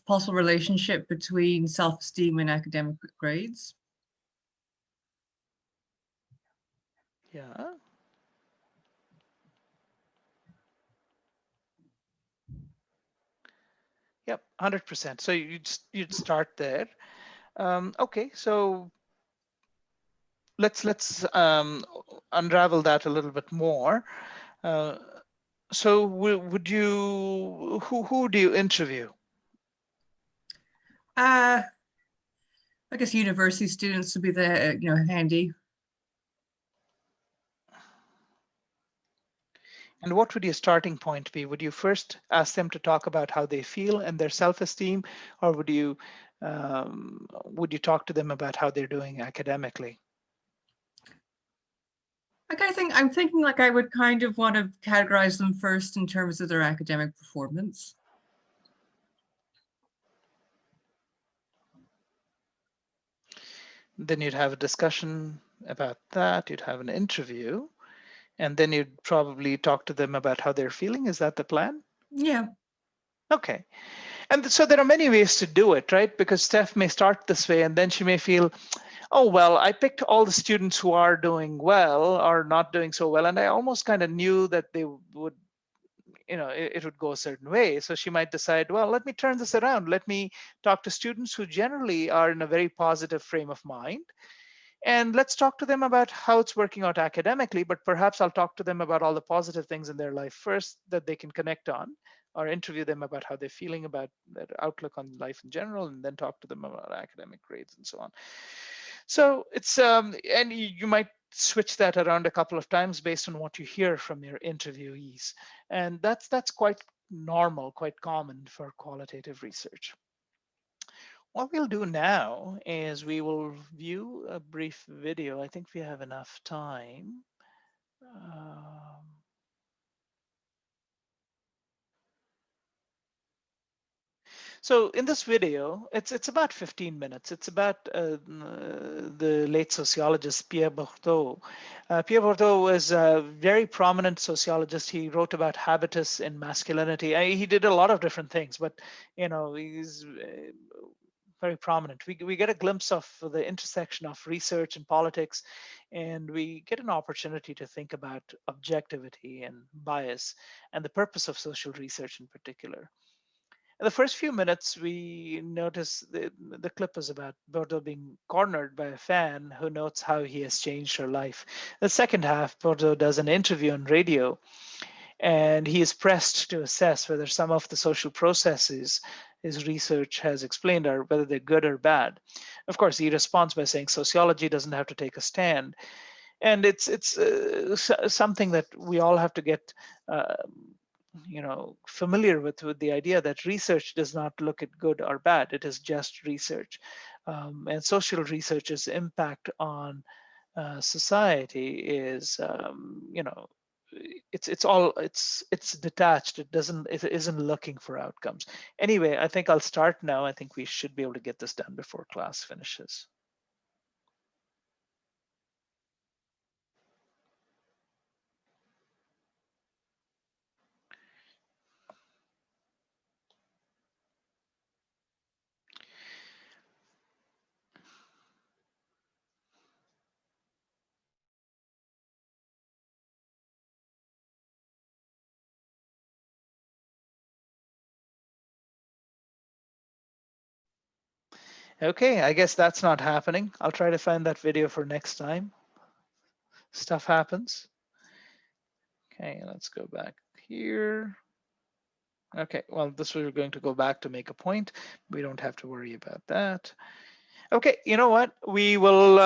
possible relationship between self-esteem and academic grades. Yeah. Yep, 100%. So you'd start there. Okay, so let's unravel that a little bit more. So would you who do you interview? I guess university students would be the handy. And what would your starting point be? Would you first ask them to talk about how they feel and their self-esteem, or would you talk to them about how they're doing academically? I'm thinking like I would kind of want to categorize them first in terms of their academic performance. Then you'd have a discussion about that. You'd have an interview, and then you'd probably talk to them about how they're feeling. Is that the plan? Yeah. Okay. And so there are many ways to do it, right? Because Steph may start this way, and then she may feel, oh, well, I picked all the students who are doing well or not doing so well, and I almost kind of knew that they would, it would go a certain way. So she might decide, well, let me turn this around. Let me talk to students who generally are in a very positive frame of mind. And let's talk to them about how it's working out academically, but perhaps I'll talk to them about all the positive things in their life first that they can connect on, or interview them about how they're feeling about their outlook on life in general, and then talk to them about academic grades and so on. So it's, and you might switch that around a couple of times based on what you hear from your interviewees. And that's quite normal, quite common for qualitative research. What we'll do now is we will view a brief video. I think we have enough time. So in this video, it's about 15 minutes. It's about the late sociologist Pierre Bourdieu. Pierre Bourdieu was a very prominent sociologist. He wrote about habitus in masculinity. He did a lot of different things, but he's very prominent. We get a glimpse of the intersection of research and politics, and we get an opportunity to think about objectivity and bias and the purpose of social research in particular. In the first few minutes, we notice the clip is about Bourdieu being cornered by a fan who notes how he has changed her life. The second half, Bourdieu does an interview on radio, and he is pressed to assess whether some of the social processes his research has explained are whether they're good or bad. Of course, he responds by saying sociology doesn't have to take a stand. And it's something that we all have to get familiar with the idea that research does not look at good or bad. It is just research. And social research's impact on society is, it's detached. It isn't looking for outcomes. Anyway, I think I'll start now. I think we should be able to get this done before class finishes. Okay, I guess that's not happening. I'll try to find that video for next time. Stuff happens. Okay, let's go back here. Okay, well, this we're going to go back to make a point. We don't have to worry about that. Okay, you know what? We will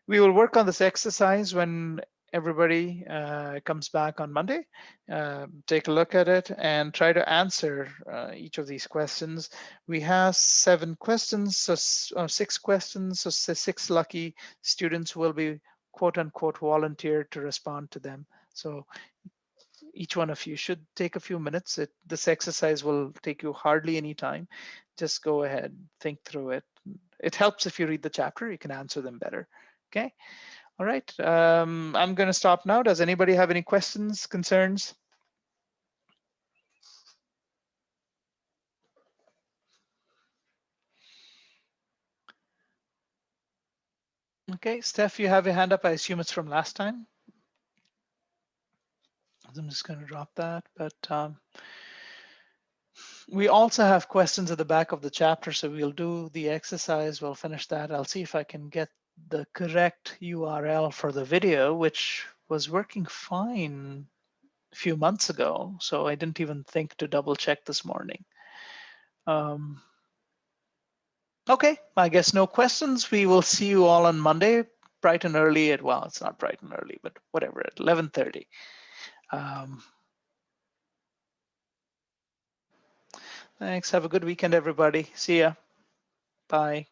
work on this exercise when everybody comes back on Monday. Take a look at it and try to answer each of these questions. We have 7 questions, so 6 questions, so 6 lucky students will be quote unquote volunteered to respond to them. So each one of you should take a few minutes. This exercise will take you hardly any time. Just go ahead, think through it. It helps if you read the chapter, you can answer them better. Okay. All right. I'm going to stop now. Does anybody have any questions, concerns? Okay, Steph, you have your hand up. I assume it's from last time. I'm just going to drop that, but we also have questions at the back of the chapter, so we'll do the exercise. We'll finish that. I'll see if I can get the correct URL for the video, which was working fine a few months ago, so I didn't even think to double check this morning. Okay, I guess no questions. We will see you all on Monday, bright and early at, well, it's not bright and early, but whatever, at 11:30. Thanks. Have a good weekend, everybody. See ya. Bye.